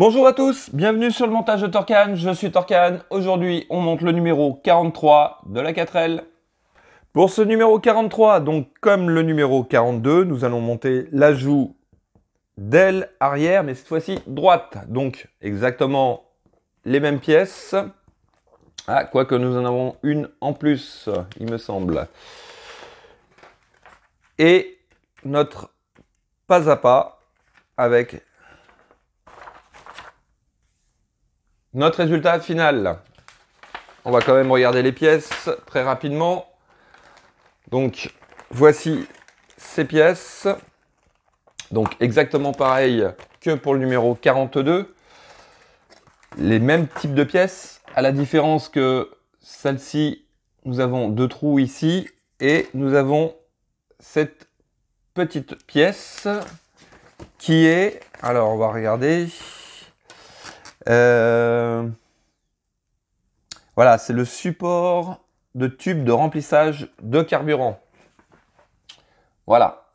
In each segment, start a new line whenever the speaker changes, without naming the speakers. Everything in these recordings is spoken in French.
Bonjour à tous, bienvenue sur le montage de Torcan, je suis Torcan. Aujourd'hui, on monte le numéro 43 de la 4L. Pour ce numéro 43, donc comme le numéro 42, nous allons monter l'ajout d'aile arrière, mais cette fois-ci droite. Donc exactement les mêmes pièces. Ah, quoique nous en avons une en plus, il me semble. Et notre pas à pas avec notre résultat final. On va quand même regarder les pièces très rapidement. Donc, voici ces pièces. Donc, exactement pareil que pour le numéro 42. Les mêmes types de pièces, à la différence que celle-ci, nous avons deux trous ici et nous avons cette petite pièce qui est... Alors, on va regarder... Voilà, c'est le support de tube de remplissage de carburant. Voilà.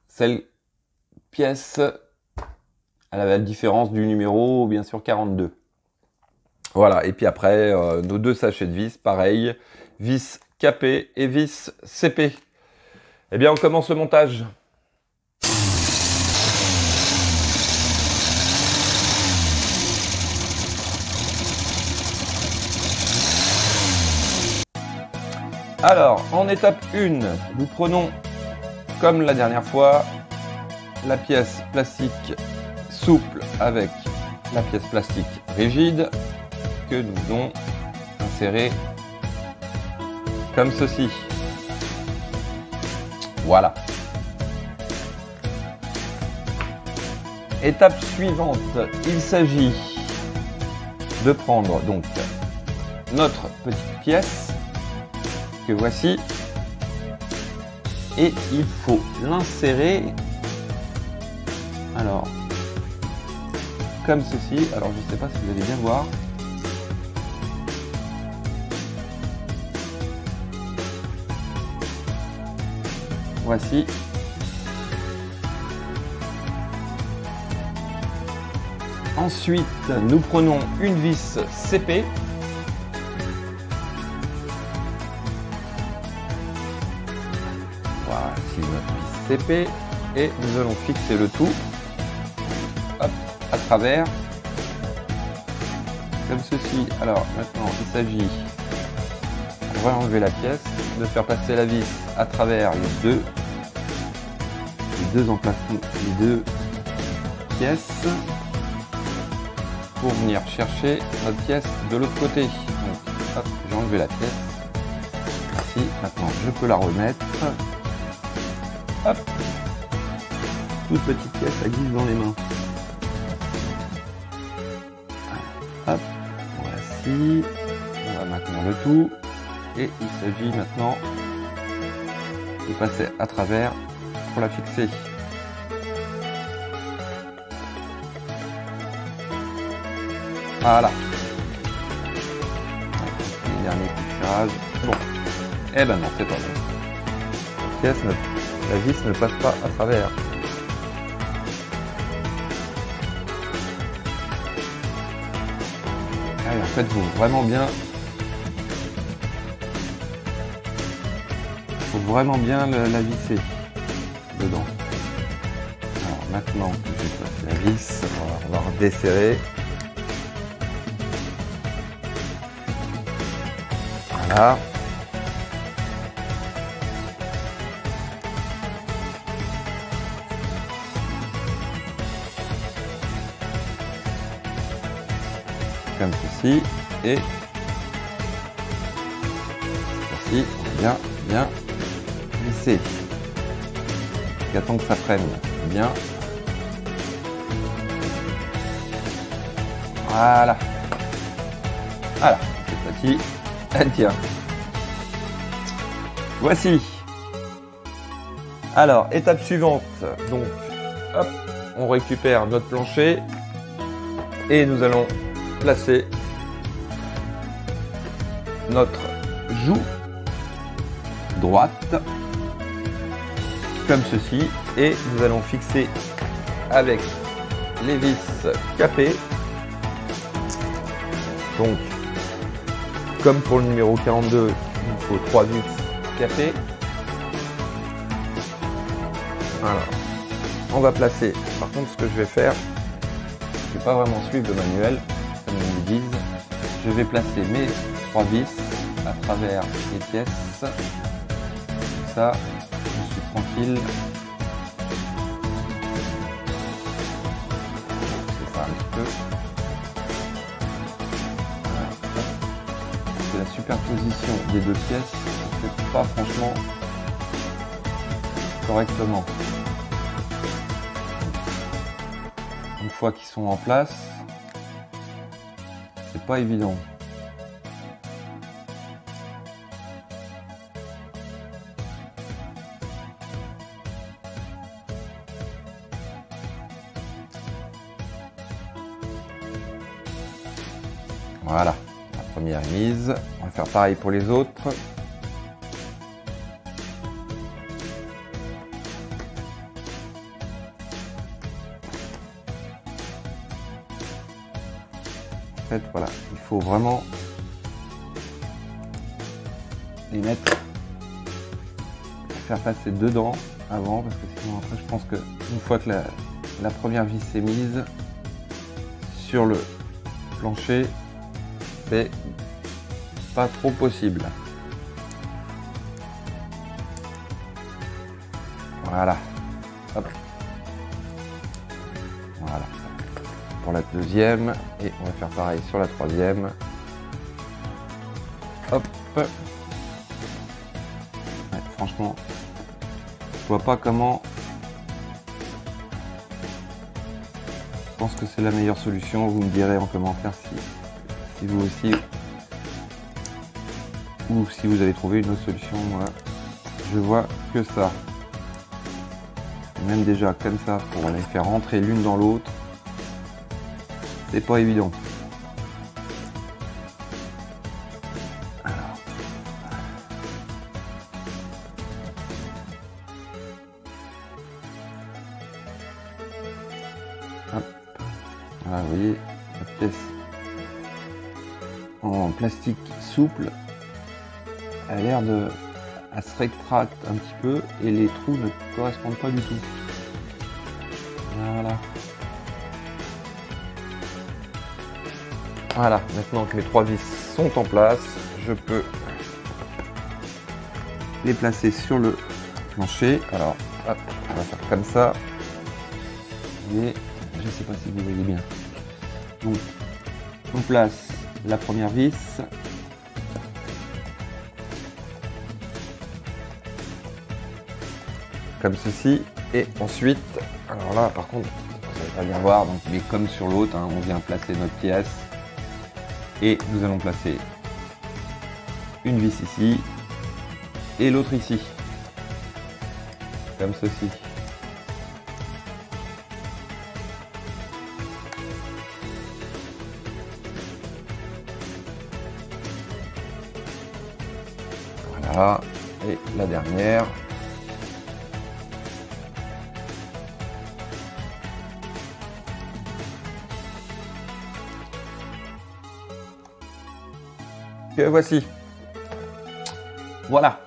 Cette pièce, elle avait la différence du numéro, bien sûr, 42. Voilà, et puis après, nos deux sachets de vis, pareil, vis KP et vis CP. Eh bien, on commence le montage. Alors, en étape 1, nous prenons, comme la dernière fois, la pièce plastique souple avec la pièce plastique rigide que nous allons insérer comme ceci. Voilà. Étape suivante, il s'agit de prendre donc notre petite pièce que voici et il faut l'insérer alors comme ceci. Alors je ne sais pas si vous allez bien voir. Voici. Ensuite nous prenons une vis CP. Notre vis CP et nous allons fixer le tout hop, à travers comme ceci. Alors maintenant il s'agit, on va enlever la pièce, de faire passer la vis à travers les deux emplacements, les deux pièces pour venir chercher notre pièce de l'autre côté. Donc hop, j'ai enlevé la pièce. Ici, maintenant je peux la remettre. Hop. Toute petite pièce, ça glisse dans les mains. Hop, voici. On va maintenir le tout. Et il s'agit maintenant de passer à travers pour la fixer. Voilà. Les derniers coups de tirage. Bon. Eh ben non, c'est pas bon. La pièce la vis ne passe pas à travers. Allez, en fait, il faut vraiment bien la visser dedans. Alors maintenant que j'ai passé la vis, on va redesserrer. Voilà. Comme ceci et ceci, bien lisser. J'attends que ça prenne bien. Voilà. Voilà, cette fois-ci, elle tient. Voici. Alors, étape suivante. Donc, hop, on récupère notre plancher et nous allons placer notre joue droite comme ceci et nous allons fixer avec les vis capées. Donc, comme pour le numéro 42, il nous faut 3 vis capées. Voilà. On va placer. Par contre, ce que je vais faire, je ne vais pas vraiment suivre le manuel, comme ils me disent. Je vais placer mes 3 vis à travers les pièces. Comme ça, je suis tranquille. C'est ça un petit peu. Voilà. La superposition des deux pièces ne se fait pas franchement correctement. Une fois qu'ils sont en place, c'est pas évident. Voilà, la première est mise. On va faire pareil pour les autres. En fait, voilà, il faut vraiment les mettre, faire passer dedans avant, parce que sinon après je pense que une fois que la première vis est mise sur le plancher, c'est pas trop possible. Voilà. Hop. Voilà. Pour la deuxième, et on va faire pareil sur la troisième. Hop. Ouais, franchement, je vois pas comment. Je pense que c'est la meilleure solution. Vous me direz en commentaire si vous aussi, ou si vous avez trouvé une autre solution. Moi, je vois que ça. Même déjà comme ça, pour les faire rentrer l'une dans l'autre, c'est pas évident. Alors. Hop. Voilà, vous voyez, la pièce en plastique souple, elle a l'air de... Elle se rétracte un petit peu et les trous ne correspondent pas du tout. Voilà. Voilà, maintenant que mes 3 vis sont en place, je peux les placer sur le plancher. Alors, hop, on va faire comme ça. Et je ne sais pas si vous voyez bien. Donc, on place la première vis. Comme ceci, et ensuite, alors là par contre vous n'allez pas bien voir, donc il est comme sur l'autre, hein, on vient placer notre pièce et nous allons placer une vis ici et l'autre ici, comme ceci. Voilà, et la dernière. Que voici. Voilà.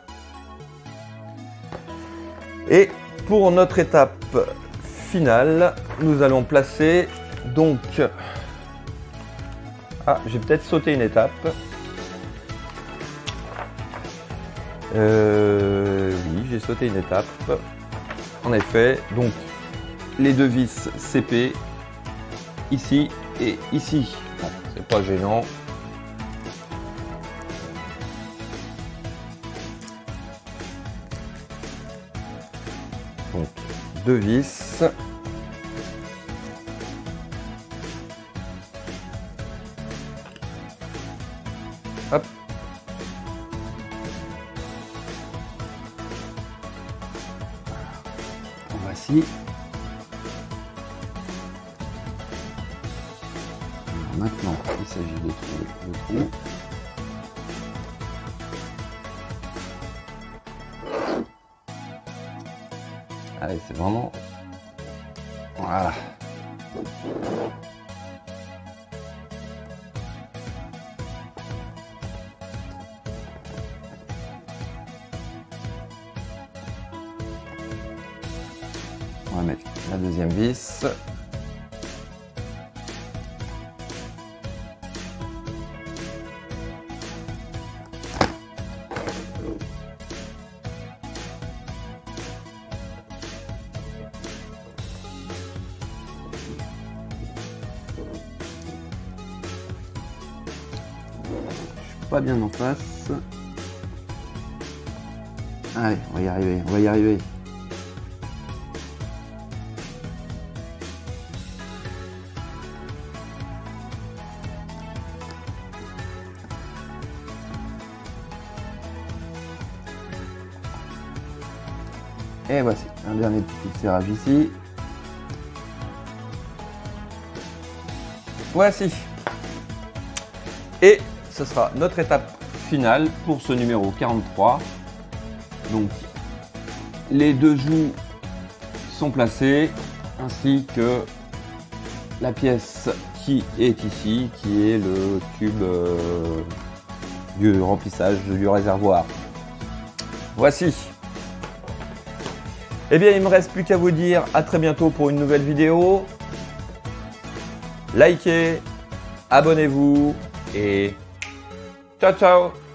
Et pour notre étape finale, nous allons placer donc... Ah, j'ai peut-être sauté une étape. Oui, j'ai sauté une étape. En effet, donc les deux vis CP ici et ici. Bon, c'est pas gênant. Donc, deux vis. Hop. Voici. Maintenant, il s'agit de trouver le trou. Allez, c'est vraiment... Voilà. On va mettre la deuxième vis. Pas bien en face. Allez, on va y arriver, on va y arriver. Et voici un dernier petit serrage ici. Voici. Et ce sera notre étape finale pour ce numéro 43. Donc les deux joues sont placées ainsi que la pièce qui est ici, qui est le tube du remplissage du réservoir. Voici. Eh bien, il ne me reste plus qu'à vous dire à très bientôt pour une nouvelle vidéo. Likez, abonnez-vous et ciao ciao!